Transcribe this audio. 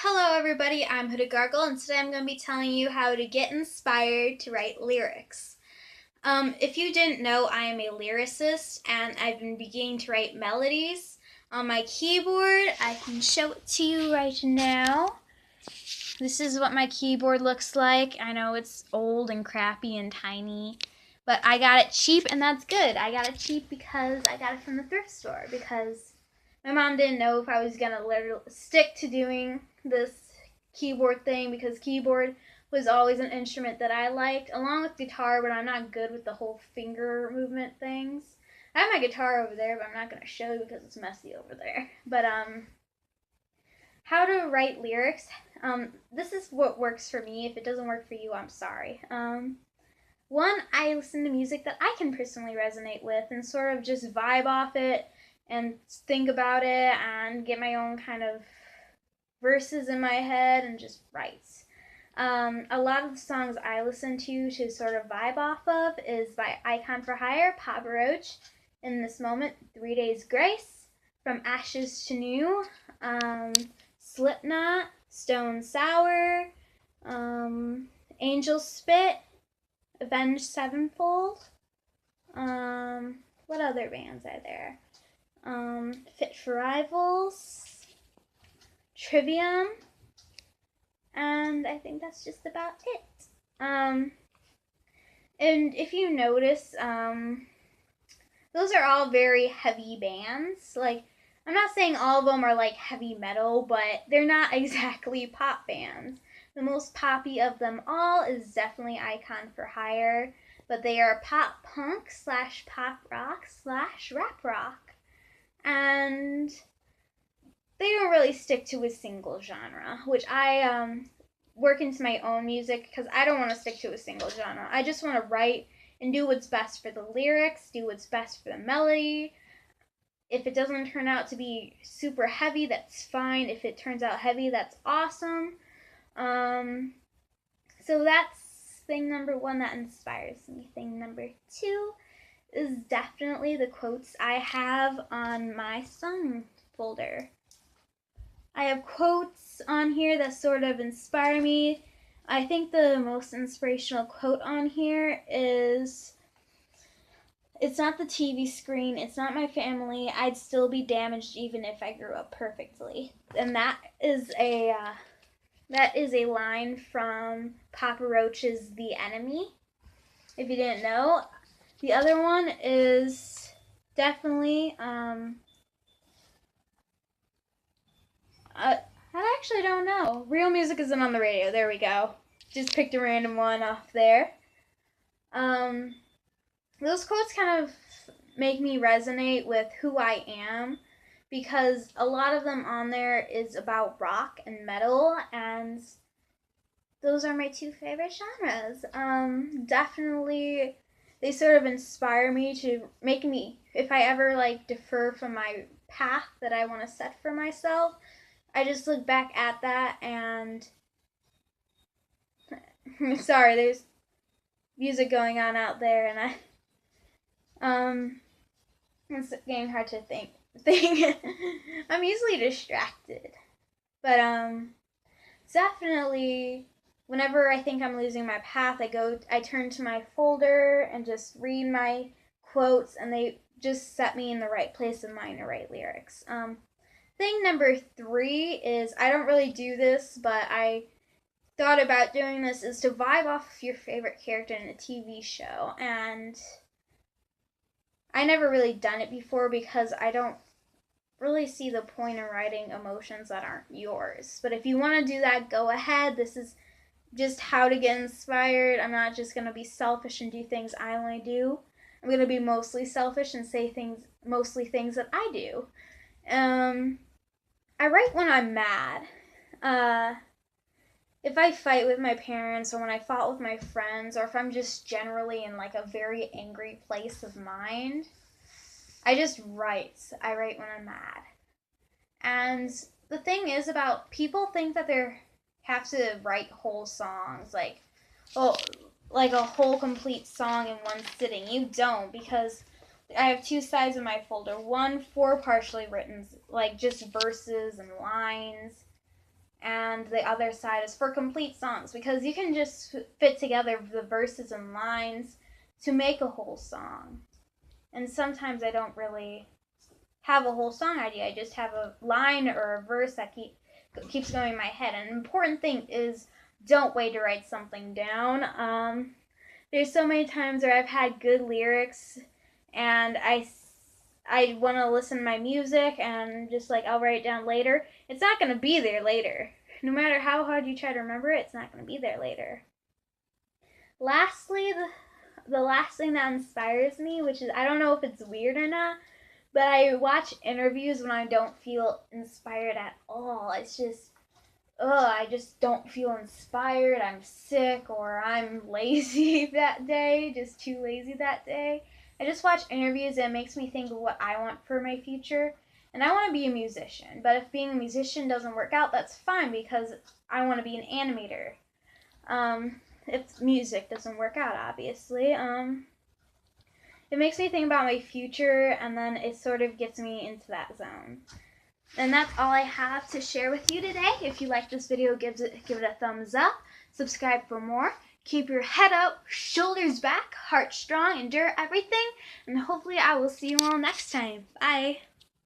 Hello everybody, I'm HoodedGargoyle, and today I'm going to be telling you how to get inspired to write lyrics. If you didn't know, I am a lyricist and I've been beginning to write melodies on my keyboard. I can show it to you right now. This is what my keyboard looks like. I know it's old and crappy and tiny, but I got it cheap and that's good. I got it cheap because I got it from the thrift store because my mom didn't know if I was going to literally stick to doing this keyboard thing because keyboard was always an instrument that I liked, along with guitar, but I'm not good with the whole finger movement things. I have my guitar over there, but I'm not going to show you because it's messy over there. But, how to write lyrics. This is what works for me. If it doesn't work for you, I'm sorry. One, I listen to music that I can personally resonate with and sort of just vibe off it and think about it and get my own kind of verses in my head and just write. A lot of the songs I listen to sort of vibe off of is by Icon for Hire, Papa Roach, In This Moment, 3 Days Grace, From Ashes to New, Slipknot, Stone Sour, Angel Spit, Avenged Sevenfold. What other bands are there? Fit for Rivals, Trivium, and I think that's just about it. And if you notice, those are all very heavy bands. Like, I'm not saying all of them are like heavy metal, but they're not exactly pop bands. The most poppy of them all is definitely Icon for Hire, but they are pop punk / pop rock / rap rock. And they don't really stick to a single genre, which I work into my own music because I don't want to stick to a single genre. I just want to write and do what's best for the lyrics, do what's best for the melody. If it doesn't turn out to be super heavy, that's fine. If it turns out heavy, that's awesome. So that's thing number one that inspires me. Thing number two is definitely the quotes I have on my song folder. I have quotes on here that sort of inspire me. I think the most inspirational quote on here is, "It's not the TV screen, it's not my family, I'd still be damaged even if I grew up perfectly." And that is a line from Papa Roach's The Enemy, if you didn't know. The other one is definitely, I actually don't know. Real music isn't on the radio. There we go. Just picked a random one off there. Those quotes kind of make me resonate with who I am because a lot of them on there is about rock and metal, and those are my two favorite genres. Definitely, they sort of inspire me to make me, if I ever like defer from my path that I want to set for myself, I just look back at that and sorry, there's music going on out there and it's getting hard to think. I'm easily distracted. But definitely whenever I think I'm losing my path, I turn to my folder and just read my quotes, and they just set me in the right place of mind to write lyrics. Thing number three is, I don't really do this, but I thought about doing this, is to vibe off your favorite character in a TV show. And I never really done it before because I don't really see the point in writing emotions that aren't yours. But if you want to do that, go ahead. This is just how to get inspired. I'm not just going to be selfish and do things I want to do. I'm going to be mostly selfish and say mostly things that I do. I write when I'm mad. If I fight with my parents, or when I fought with my friends, or if I'm just generally in like a very angry place of mind, I just write. I write when I'm mad. And the thing is about people think that they have to write whole songs, like a whole complete song in one sitting. You don't, because I have two sides of my folder. One for partially written, like just verses and lines, and the other side is for complete songs, because you can just fit together the verses and lines to make a whole song. And sometimes I don't really have a whole song idea. I just have a line or a verse that keeps going in my head. And an important thing is, don't wait to write something down. There's so many times where I've had good lyrics and I want to listen to my music and just like I'll write it down later. It's not going to be there later. No matter how hard you try to remember it, it's not going to be there later. Lastly, the last thing that inspires me, which is, I don't know if it's weird or not, but I watch interviews when I don't feel inspired at all. It's just, I just don't feel inspired. I'm sick or I'm lazy that day, just too lazy that day. I just watch interviews and it makes me think of what I want for my future. And I want to be a musician, but if being a musician doesn't work out, that's fine because I want to be an animator. If music doesn't work out, obviously. It makes me think about my future, and then it sort of gets me into that zone. And that's all I have to share with you today. If you like this video, give it a thumbs up. Subscribe for more. Keep your head up, shoulders back, heart strong, endure everything. And hopefully I will see you all next time. Bye.